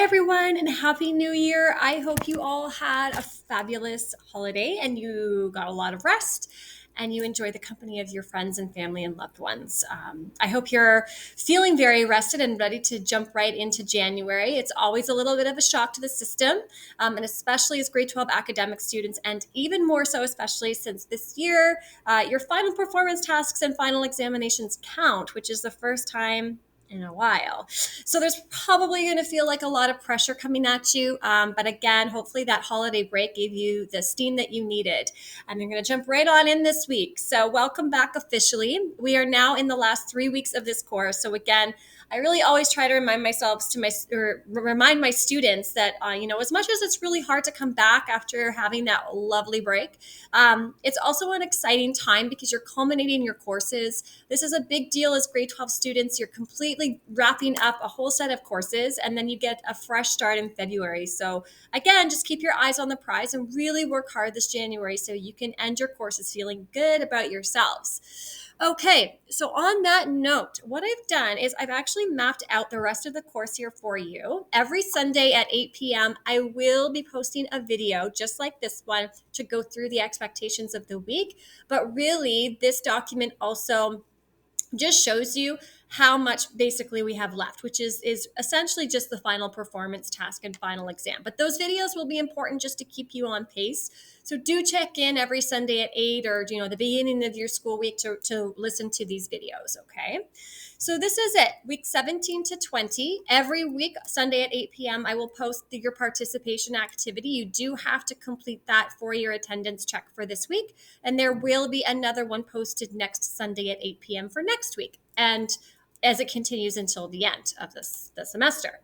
Everyone, and Happy New Year. I hope you all had a fabulous holiday and you got a lot of rest and you enjoy the company of your friends and family and loved ones. I hope you're feeling very rested and ready to jump right into January. It's always a little bit of a shock to the system, and especially as grade 12 academic students, and even more so, especially since this year, your final performance tasks and final examinations count, which is the first time in a while. So there's probably going to feel like a lot of pressure coming at you. But again, hopefully that holiday break gave you the steam that you needed. And you're going to jump right on in this week. So welcome back officially. We are now in the last 3 weeks of this course. So again, I really always try to remind myself remind my students that, as much as it's really hard to come back after having that lovely break, it's also an exciting time because you're culminating your courses. This is a big deal as grade 12 students. You're completely wrapping up a whole set of courses, and then you get a fresh start in February. So again, just keep your eyes on the prize and really work hard this January so you can end your courses feeling good about yourselves. Okay, so on that note, what I've done is I've actually mapped out the rest of the course here for you. Every Sunday at 8 p.m., I will be posting a video just like this one to go through the expectations of the week. But really, this document also just shows you how much basically we have left, which is essentially just the final performance task and final exam. But those videos will be important just to keep you on pace. So do check in every Sunday at 8 or the beginning of your school week to listen to these videos, okay? So this is it, week 17 to 20. Every week, Sunday at 8 p.m., I will post your participation activity. You do have to complete that for your attendance check for this week. And there will be another one posted next Sunday at 8 p.m. for next week. And as it continues until the end of the semester.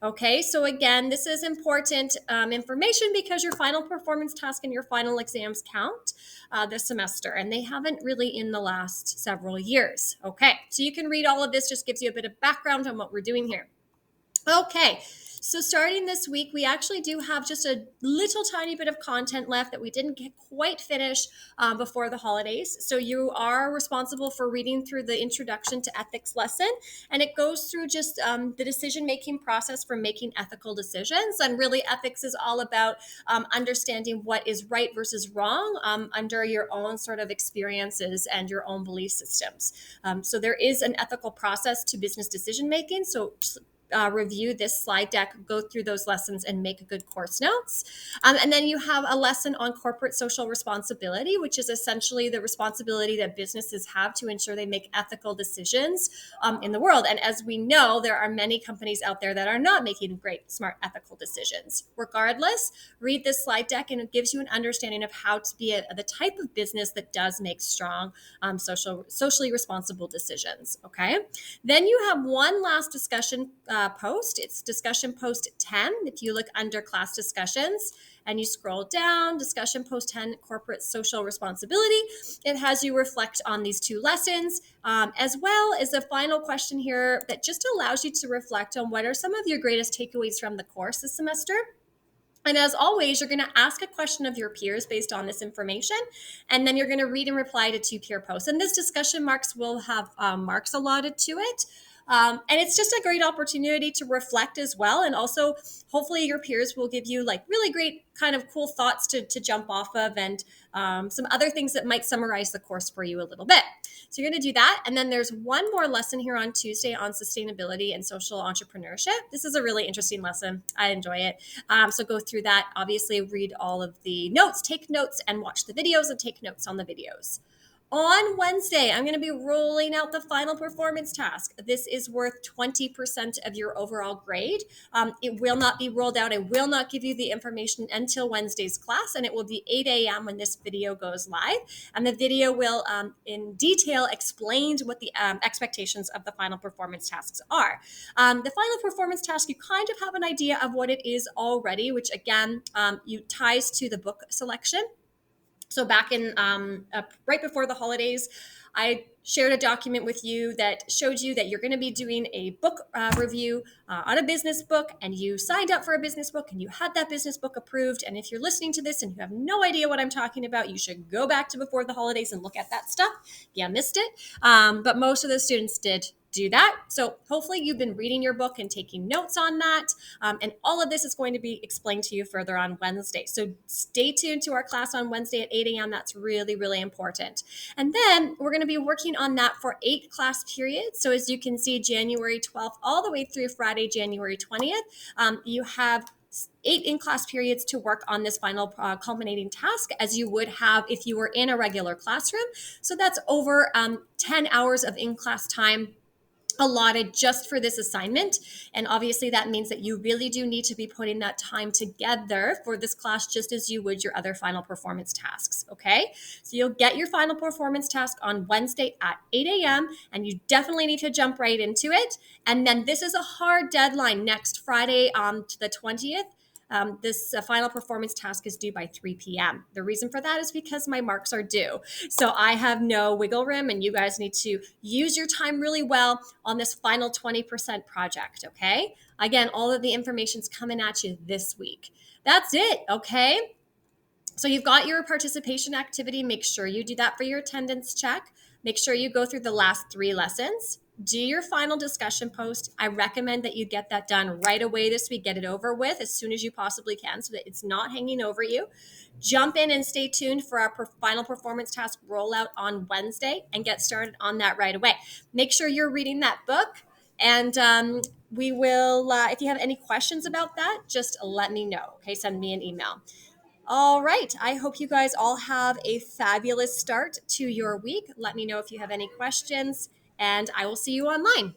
Okay, so again, this is important information because your final performance task and your final exams count this semester, and they haven't really in the last several years. Okay, so you can read all of this, just gives you a bit of background on what we're doing here. Okay, so starting this week, we actually do have just a little tiny bit of content left that we didn't quite finish before the holidays. So you are responsible for reading through the introduction to ethics lesson, and it goes through just the decision-making process for making ethical decisions. And really, ethics is all about understanding what is right versus wrong under your own sort of experiences and your own belief systems. So there is an ethical process to business decision-making. So review this slide deck, go through those lessons, and make good course notes. And then you have a lesson on corporate social responsibility, which is essentially the responsibility that businesses have to ensure they make ethical decisions in the world. And as we know, there are many companies out there that are not making great, smart, ethical decisions. Regardless, read this slide deck, and it gives you an understanding of how to be the type of business that does make strong, socially responsible decisions. Okay. Then you have one last discussion post. It's discussion post 10. If you look under class discussions and you scroll down, discussion post 10, corporate social responsibility, it has you reflect on these two lessons, as well as a final question here that just allows you to reflect on what are some of your greatest takeaways from the course this semester. And as always, you're going to ask a question of your peers based on this information, and then you're going to read and reply to two peer posts. And this discussion marks will have marks allotted to it. And it's just a great opportunity to reflect as well. And also, hopefully your peers will give you like really great kind of cool thoughts to jump off of, and some other things that might summarize the course for you a little bit. So you're going to do that. And then there's one more lesson here on Tuesday on sustainability and social entrepreneurship. This is a really interesting lesson. I enjoy it. So go through that. Obviously, read all of the notes, take notes, and watch the videos and take notes on the videos. On Wednesday, I'm going to be rolling out the final performance task. This is worth 20% of your overall grade. It will not be rolled out. I will not give you the information until Wednesday's class, and it will be 8 a.m. when this video goes live. And the video will, in detail, explain what the expectations of the final performance tasks are. The final performance task, you kind of have an idea of what it is already, which again, you ties to the book selection. So back in right before the holidays, I shared a document with you that showed you that you're going to be doing a book review on a business book, and you signed up for a business book and you had that business book approved. And if you're listening to this and you have no idea what I'm talking about, you should go back to before the holidays and look at that stuff. Yeah, missed it. But most of the students did do that. So hopefully you've been reading your book and taking notes on that. And all of this is going to be explained to you further on Wednesday. So stay tuned to our class on Wednesday at 8 a.m. That's really, really important. And then we're going to be working on that for 8 class periods. So as you can see, January 12th all the way through Friday, January 20th, you have 8 in-class periods to work on this final culminating task as you would have if you were in a regular classroom. So that's over 10 hours of in-class time allotted just for this assignment. And obviously that means that you really do need to be putting that time together for this class just as you would your other final performance tasks. Okay. So you'll get your final performance task on Wednesday at 8 a.m. and you definitely need to jump right into it. And then this is a hard deadline next Friday to the 20th. This final performance task is due by 3 p.m. The reason for that is because my marks are due. So I have no wiggle room, and you guys need to use your time really well on this final 20% project, okay? Again, all of the information's coming at you this week. That's it, okay? So you've got your participation activity. Make sure you do that for your attendance check. Make sure you go through the last 3 lessons. Do your final discussion post. I recommend that you get that done right away this week. Get it over with as soon as you possibly can so that it's not hanging over you. Jump in and stay tuned for our final performance task rollout on Wednesday and get started on that right away. Make sure you're reading that book. And we will, if you have any questions about that, just let me know. Okay, send me an email. All right. I hope you guys all have a fabulous start to your week. Let me know if you have any questions, and I will see you online.